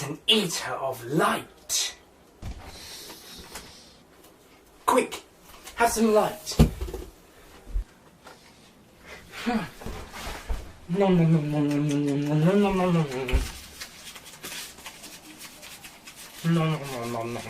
It's an eater of light. Quick, have some light. No, no, no, no, no, no, no, no, no, no, no, no. No, no, no, no, no.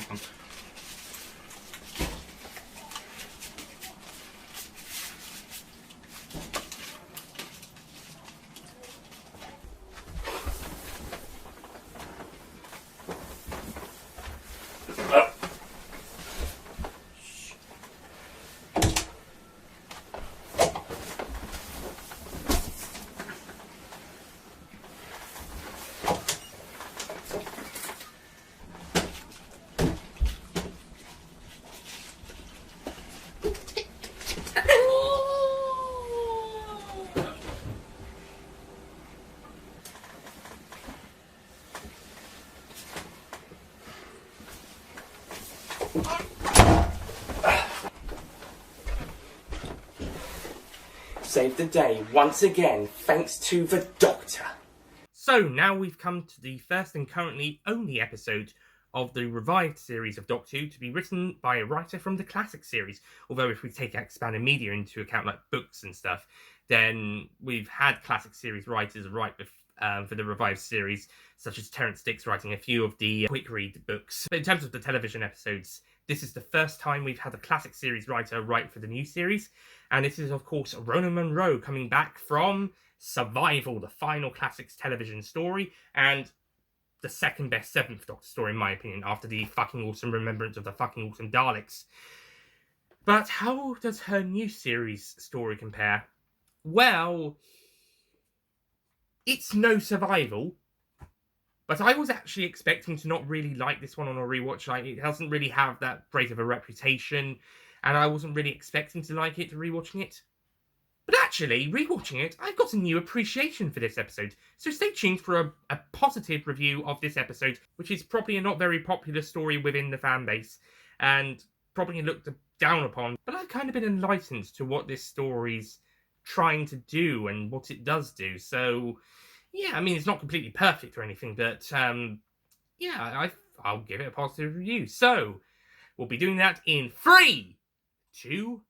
Saved the day once again, thanks to the Doctor. So now we've come to the first and currently only episode of the revived series of Doctor Who to be written by a writer from the classic series. Although if we take expanded media into account, like books and stuff, then we've had classic series writers write for the revived series, such as Terence Dicks writing a few of the quick read books. But in terms of the television episodes, this is the first time we've had a classic series writer write for the new series. And this is, of course, Rona Munro coming back from Survival, the final classics television story, and the second best Seventh Doctor story, in my opinion, after the fucking awesome Remembrance of the fucking awesome Daleks. But how does her new series story compare? Well, it's no Survival, but I was actually expecting to not really like this one on a rewatch. Like, it doesn't really have that great of a reputation, and I wasn't really expecting to like it rewatching it. But actually, rewatching it, I've got a new appreciation for this episode. So stay tuned for a positive review of this episode, which is probably a not very popular story within the fan base, and probably looked down upon. But I've kind of been enlightened to what this story's trying to do and what it does do. So, yeah, I mean, it's not completely perfect or anything, but, yeah, I'll give it a positive review. So, we'll be doing that in 3, 2,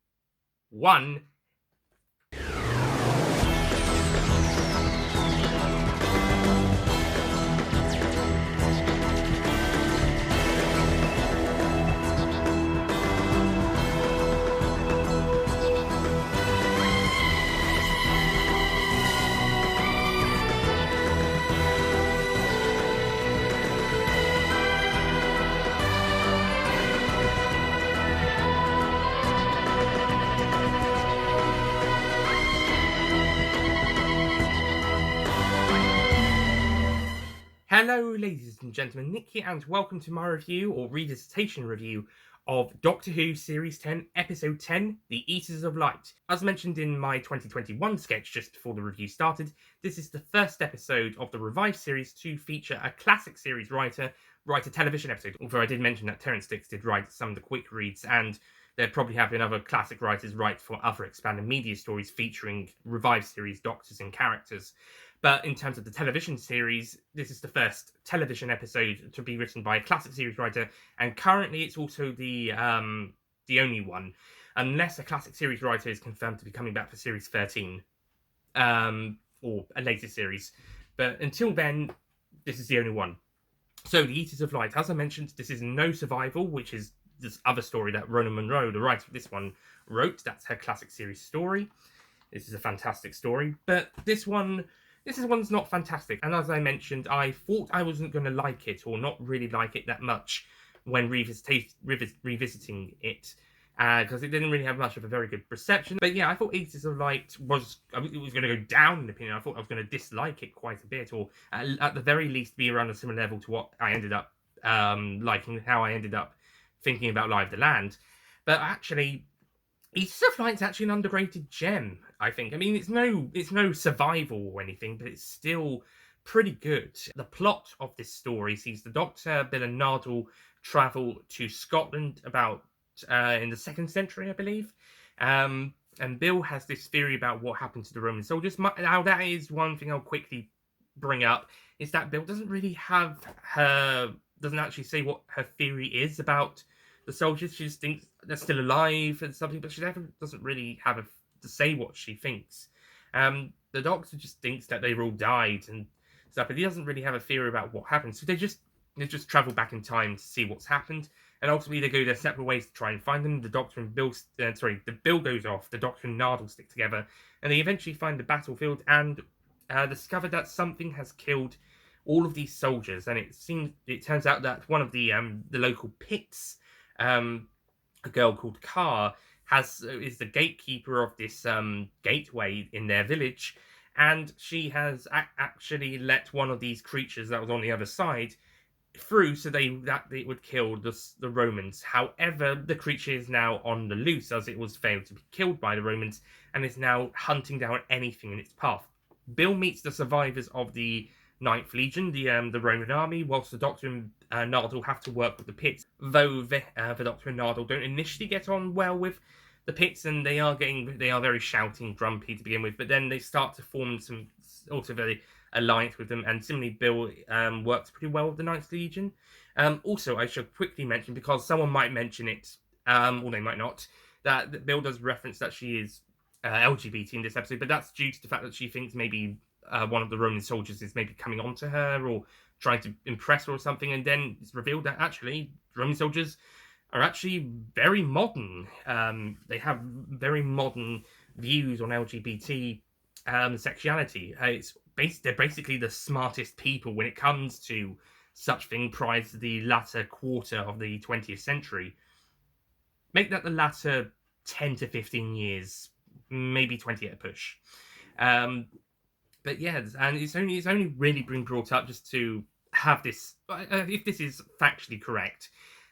1... Hello, ladies and gentlemen, Nick here, and welcome to my review, or revisitation review, of Doctor Who Series 10, Episode 10, The Eaters of Light. As mentioned in my 2021 sketch just before the review started, this is the first episode of the revived series to feature a classic series writer write a television episode. Although I did mention that Terence Dicks did write some of the quick reads, and there probably have been other classic writers write for other expanded media stories featuring revived series doctors and characters. But in terms of the television series, this is the first television episode to be written by a classic series writer, and currently it's also the only one, unless a classic series writer is confirmed to be coming back for Series 13, or a later series. But until then, this is the only one. So, The Eaters of Light, as I mentioned, this is No Survival, which is this other story that Rona Munro, the writer of this one, wrote. That's her classic series story. This is a fantastic story, but this one's not fantastic. And as I mentioned, I thought I wasn't going to like it, or not really like it that much, when revisiting it, because it didn't really have much of a very good reception. But yeah, I thought Eaters of Light was going to go down in opinion. I thought I was going to dislike it quite a bit, or at the very least be around a similar level to what I ended up liking, how I ended up thinking about Live the Land. But actually, Eaters of Light's actually an underrated gem, I think. I mean, it's no Survival or anything, but it's still pretty good. The plot of this story sees the Doctor, Bill and Nardole travel to Scotland about in the 2nd century, I believe. And Bill has this theory about what happened to the Roman soldiers. Now, that is one thing I'll quickly bring up is that Bill doesn't actually say what her theory is about the soldiers. She just thinks they're still alive and something, but she never doesn't really have to say what she thinks. The Doctor just thinks that they've all died and stuff, but he doesn't really have a theory about what happened. So they just travel back in time to see what's happened, and ultimately they go their separate ways to try and find them. The Doctor and Bill, the Bill goes off. The Doctor and Nardole stick together, and they eventually find the battlefield and discover that something has killed all of these soldiers. And it turns out that one of the local pits, a girl called Car, is the gatekeeper of this gateway in their village, and she has actually let one of these creatures that was on the other side through so that it would kill the Romans. However, the creature is now on the loose as it was failed to be killed by the Romans and is now hunting down anything in its path. Bill meets the survivors of the Ninth Legion, the Roman army, whilst the Doctor and Nardole have to work with the pits. Though the Doctor and Nardole don't initially get on well with the pits, and they are very shouting, grumpy to begin with, but then they start to form some sort of a alliance with them, and similarly Bill works pretty well with the Ninth Legion. Also, I should quickly mention, because someone might mention it, or they might not, that Bill does reference that she is LGBT in this episode, but that's due to the fact that she thinks maybe one of the Roman soldiers is maybe coming on to her or trying to impress her or something, and then it's revealed that actually Roman soldiers are actually very modern. They have very modern views on LGBT sexuality. They're basically the smartest people when it comes to such thing prior to the latter quarter of the 20th century. Make that the latter 10 to 15 years, maybe 20 at a push. But yeah, and it's only really been brought up just to have this. If this is factually correct,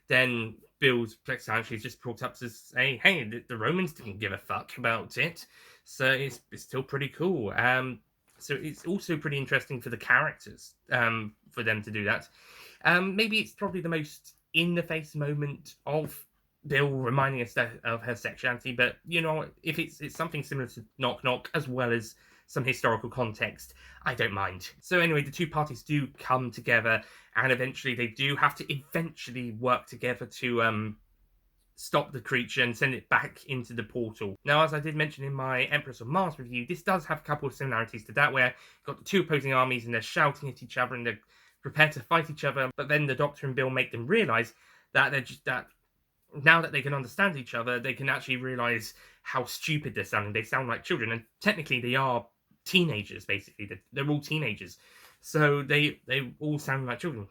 then Bill's plexi is just brought up to say, hey, the Romans didn't give a fuck about it, so it's still pretty cool. So it's also pretty interesting for the characters, for them to do that. Maybe it's probably the most in-the-face moment of Bill reminding us of her sexuality, but you know, if it's something similar to Knock Knock as well as some historical context, I don't mind. So anyway, the two parties do come together, and eventually they do have to work together to stop the creature and send it back into the portal. Now, as I did mention in my Empress of Mars review, this does have a couple of similarities to that, where you've got the two opposing armies and they're shouting at each other and they're prepared to fight each other, but then the Doctor and Bill make them realise that now that they can understand each other, they can actually realise how stupid they're sounding. They sound like children, and technically they are teenagers, basically. They're all teenagers. So they all sound like children,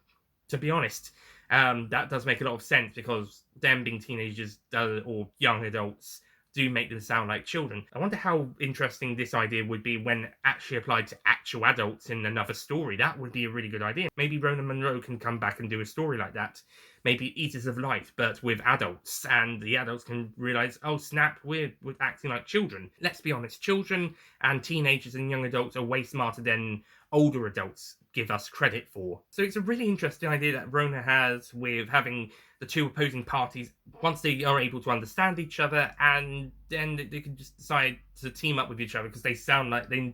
to be honest. That does make a lot of sense, because them being teenagers or young adults do make them sound like children. I wonder how interesting this idea would be when actually applied to actual adults in another story. That would be a really good idea. Maybe Ronan Munro can come back and do a story like that. Maybe Eaters of Light, but with adults, and the adults can realise, oh snap, we're acting like children. Let's be honest, children and teenagers and young adults are way smarter than older adults give us credit for. So it's a really interesting idea that Rona has with having the two opposing parties, once they are able to understand each other, and then they can just decide to team up with each other because they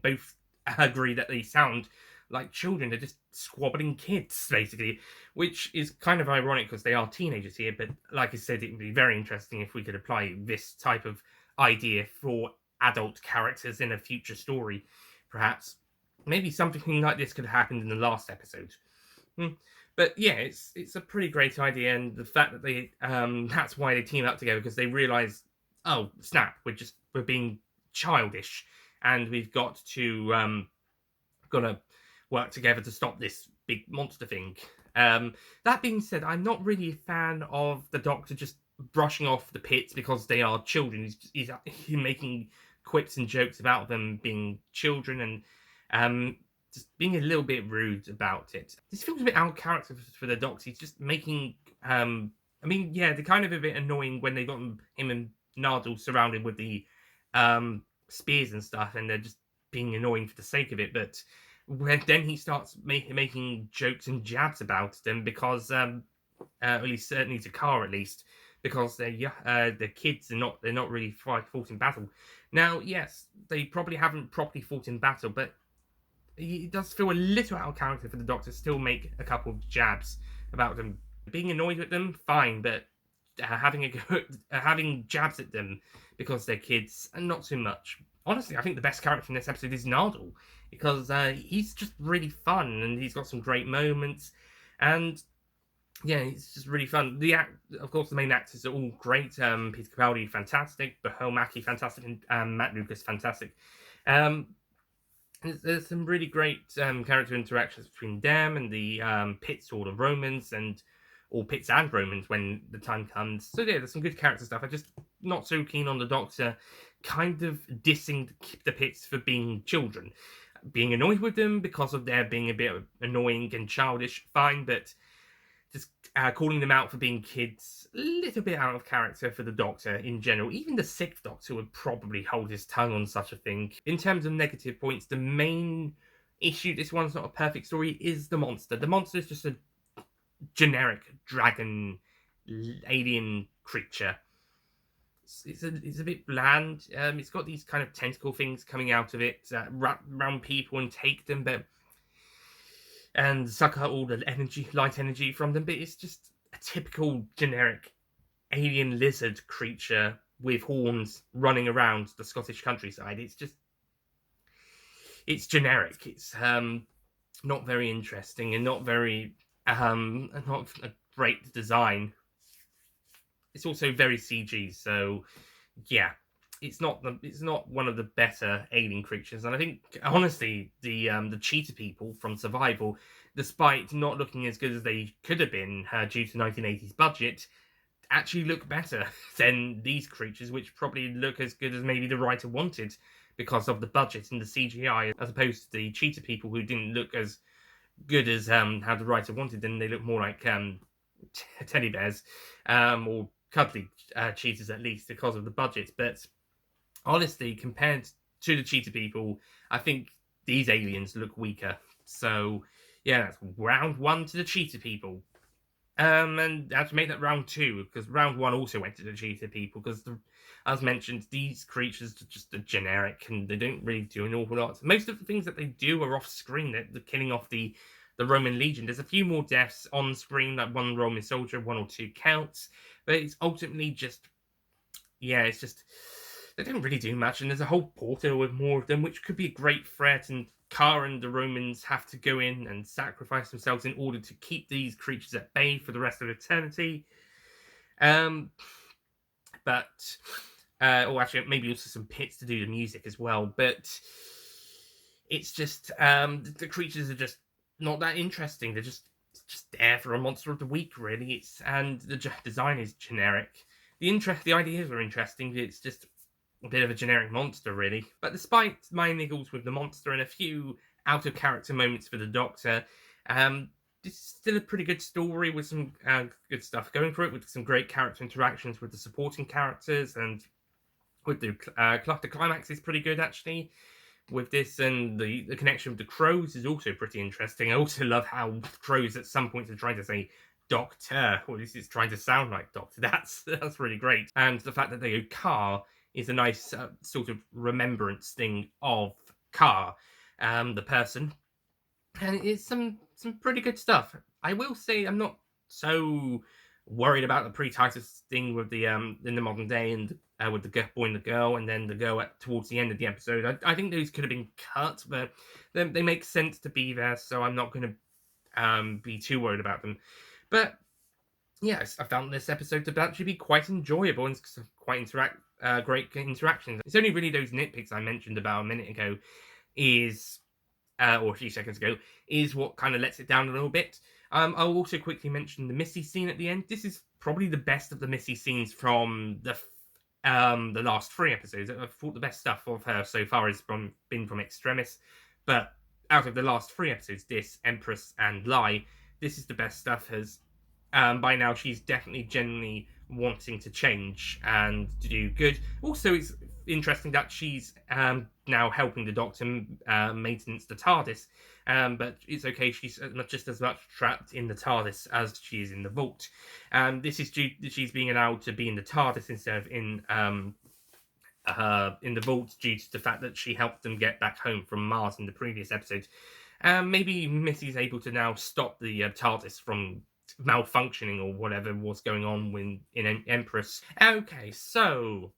both agree that they sound like children. They're just squabbling kids, basically, which is kind of ironic because they are teenagers here. But like I said, it would be very interesting if we could apply this type of idea for adult characters in a future story, perhaps. Maybe something like this could have happened in the last episode. But yeah, it's a pretty great idea, and the fact that they that's why they team up together, because they realise, oh snap, we're being childish, and we've got to gotta work together to stop this big monster thing. That being said, I'm not really a fan of the Doctor just brushing off the pits because they are children. He's making quips and jokes about them being children, and just being a little bit rude about it. This feels a bit out of character for the Doctor. He's just making they're kind of a bit annoying when they got him and Nardole surrounded with the spears and stuff, and they're just being annoying for the sake of it. But then he starts making jokes and jabs about them because, at least certainly to Car, at least, because they're kids and they're not really fought in battle. Now, yes, they probably haven't properly fought in battle, but it does feel a little out of character for the Doctor to still make a couple of jabs about them. Being annoyed with them, fine, but having a go, having jabs at them because they're kids, and not too much. Honestly, I think the best character in this episode is Nardal, because he's just really fun and he's got some great moments, and yeah, it's just really fun. Of course, the main actors are all great. Peter Capaldi, fantastic. Bahel Mackie, fantastic, and Matt Lucas, fantastic. Um, there's some really great character interactions between them and the Pits or the Romans, or Pits and Romans when the time comes. So yeah, there's some good character stuff. I'm just not so keen on the Doctor kind of dissing the Pits for being children. Being annoyed with them because of their being a bit annoying and childish, fine, but just calling them out for being kids, a little bit out of character for the Doctor in general. Even the Sixth Doctor would probably hold his tongue on such a thing. In terms of negative points, the main issue, this one's not a perfect story, is the monster. The monster is just a generic dragon alien creature. It's a bit bland. It's got these kind of tentacle things coming out of it that wrap around people and take them, and suck out all the energy, light energy from them. But it's just a typical generic alien lizard creature with horns running around the Scottish countryside. It's generic. It's not very interesting and not a great design. It's also very CG, so yeah, it's not one of the better alien creatures. And I think honestly, the cheetah people from Survival, despite not looking as good as they could have been due to 1980s budget, actually look better than these creatures, which probably look as good as maybe the writer wanted because of the budget and the CGI, as opposed to the cheetah people who didn't look as good as how the writer wanted. And they look more like teddy bears, or cuddly cheetahs at least because of the budget. But honestly, compared to the cheetah people, I think these aliens look weaker. So yeah, that's round one to the cheetah people. And I have to make that round two, because round one also went to the cheetah people, because as mentioned, these creatures are just generic and they don't really do an awful lot. Most of the things that they do are off screen. They're killing off the Roman legion. There's a few more deaths on screen, like one Roman soldier, one or two counts, but it's ultimately just, yeah, it's just, they don't really do much. And there's a whole portal with more of them, which could be a great threat. And Kara and the Romans have to go in and sacrifice themselves in order to keep these creatures at bay for the rest of eternity. But or actually, maybe also some Pits to do the music as well. But it's just the creatures are just not that interesting. They're just there for a monster of the week, really. And the design is generic. The ideas are interesting. It's just a bit of a generic monster, really. But despite my niggles with the monster and a few out of character moments for the Doctor, it's still a pretty good story with some good stuff going for it, with some great character interactions with the supporting characters, and with the climax is pretty good actually with this, and the connection with the crows is also pretty interesting. I also love how crows at some points are trying to say Doctor, or this is trying to sound like Doctor. That's really great. And the fact that they go Car is a nice sort of remembrance thing of Car, the person. And it's some pretty good stuff. I will say I'm not so worried about the pre-Titus thing with the in the modern day, and with the boy and the girl, and then the girl towards the end of the episode. I think those could have been cut, but they make sense to be there, so I'm not going to be too worried about them. But yes, I found this episode to actually be quite enjoyable and quite great interactions. It's only really those nitpicks I mentioned about a minute ago or a few seconds ago, is what kind of lets it down a little bit. I'll also quickly mention the Missy scene at the end. This is probably the best of the Missy scenes from the last 3 episodes. I thought the best stuff of her so far has been from Extremis, but out of the last 3 episodes, this, Empress and Lie, this is the best stuff. By now she's definitely genuinely wanting to change and to do good. Also, it's interesting that she's now helping the Doctor maintenance the TARDIS, but it's okay, she's just as much trapped in the TARDIS as she is in the vault. This is due to she's being allowed to be in the TARDIS instead of in in the vault due to the fact that she helped them get back home from Mars in the previous episode. Maybe Missy's able to now stop the TARDIS from malfunctioning or whatever was going on in Empress. Okay, so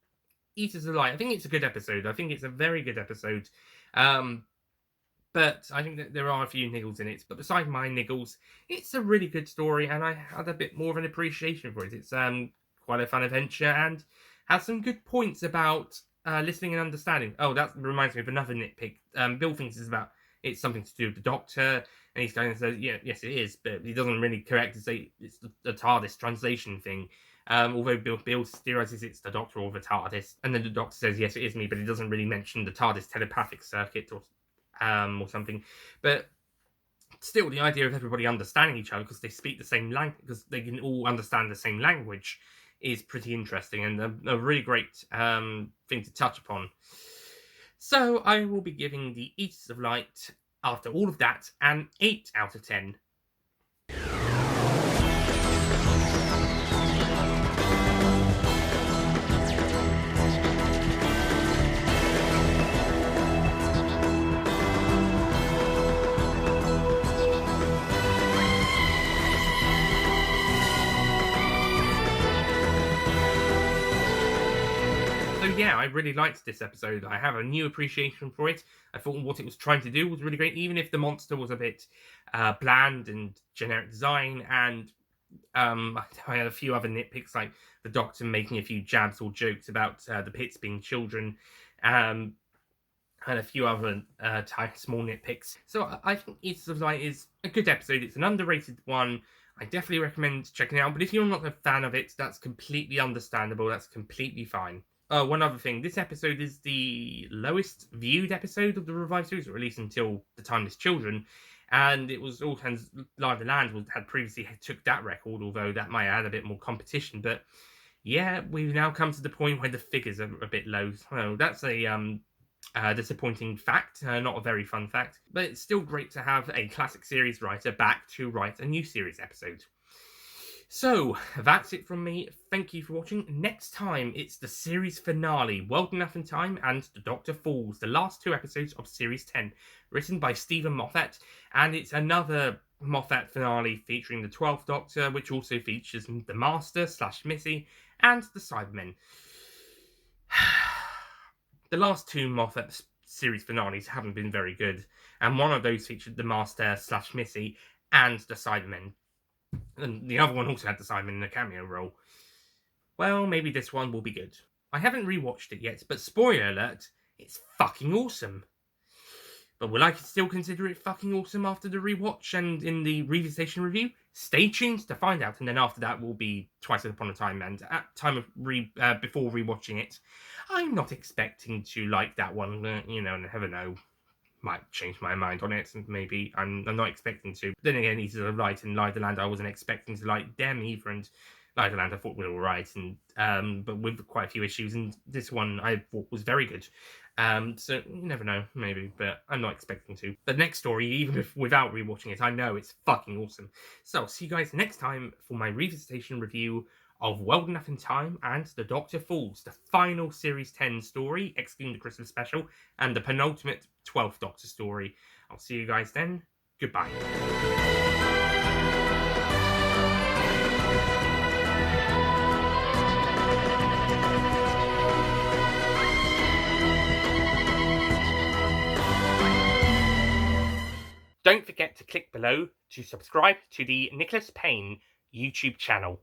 Eaters of Light. I think it's a good episode. I think it's a very good episode. But I think that there are a few niggles in it. But beside my niggles, it's a really good story, and I had a bit more of an appreciation for it. It's quite a fun adventure and has some good points about listening and understanding. Oh, that reminds me of another nitpick. Bill thinks it's something to do with the Doctor, and he's going to say, yeah, yes, it is, but he doesn't really correct to say it's the TARDIS translation thing. Although Bill theorizes it's the Doctor or the TARDIS, and then the Doctor says, yes, it is me, but he doesn't really mention the TARDIS telepathic circuit or something. But still, the idea of everybody understanding each other because they speak the same language, because they can all understand the same language, is pretty interesting and a really great thing to touch upon. So I will be giving the Eaters of Light, after all of that, an 8 out of 10. Yeah, I really liked this episode. I have a new appreciation for it. I thought what it was trying to do was really great, even if the monster was a bit bland and generic design. And I had a few other nitpicks, like the Doctor making a few jabs or jokes about the pits being children, and a few other small nitpicks. So I think Eaters of Light is a good episode. It's an underrated one. I definitely recommend checking it out. But if you're not a fan of it, that's completely understandable. That's completely fine. One other thing, this episode is the lowest viewed episode of the Revive series, or at least until The Timeless Children, and it was all hands Live the Land had previously took that record, although that might add a bit more competition. But yeah, we've now come to the point where the figures are a bit low. So that's a disappointing fact, not a very fun fact, but it's still great to have a classic series writer back to write a new series episode. So, that's it from me. Thank you for watching. Next time, it's the series finale, World Enough in Time and The Doctor Falls, the last 2 episodes of Series 10, written by Stephen Moffat, and it's another Moffat finale featuring the 12th Doctor, which also features the Master / Missy and the Cybermen. The last 2 Moffat series finales haven't been very good, and one of those featured the Master / Missy and the Cybermen. And the other one also had the Simon in a cameo role. Well, maybe this one will be good. I haven't rewatched it yet, but spoiler alert, it's fucking awesome. But will I still consider it fucking awesome after the rewatch and in the Revisitation review? Stay tuned to find out, and then after that will be Twice Upon a Time, and at time of before rewatching it, I'm not expecting to like that one, never know. Might change my mind on it, and maybe I'm not expecting to. Then again, Eaters of Light and Live the Land, I wasn't expecting to like them either, and Live the Land I thought were alright, and but with quite a few issues, and this one I thought was very good. So you never know, maybe, but I'm not expecting to. The next story, even if without rewatching it, I know it's fucking awesome. So I'll see you guys next time for my Revisitation review of World Enough in Time and The Doctor Falls, the final Series 10 story, excluding the Christmas special, and the penultimate 12th Doctor story. I'll see you guys then. Goodbye. Don't forget to click below to subscribe to the Nicholas Payne YouTube channel.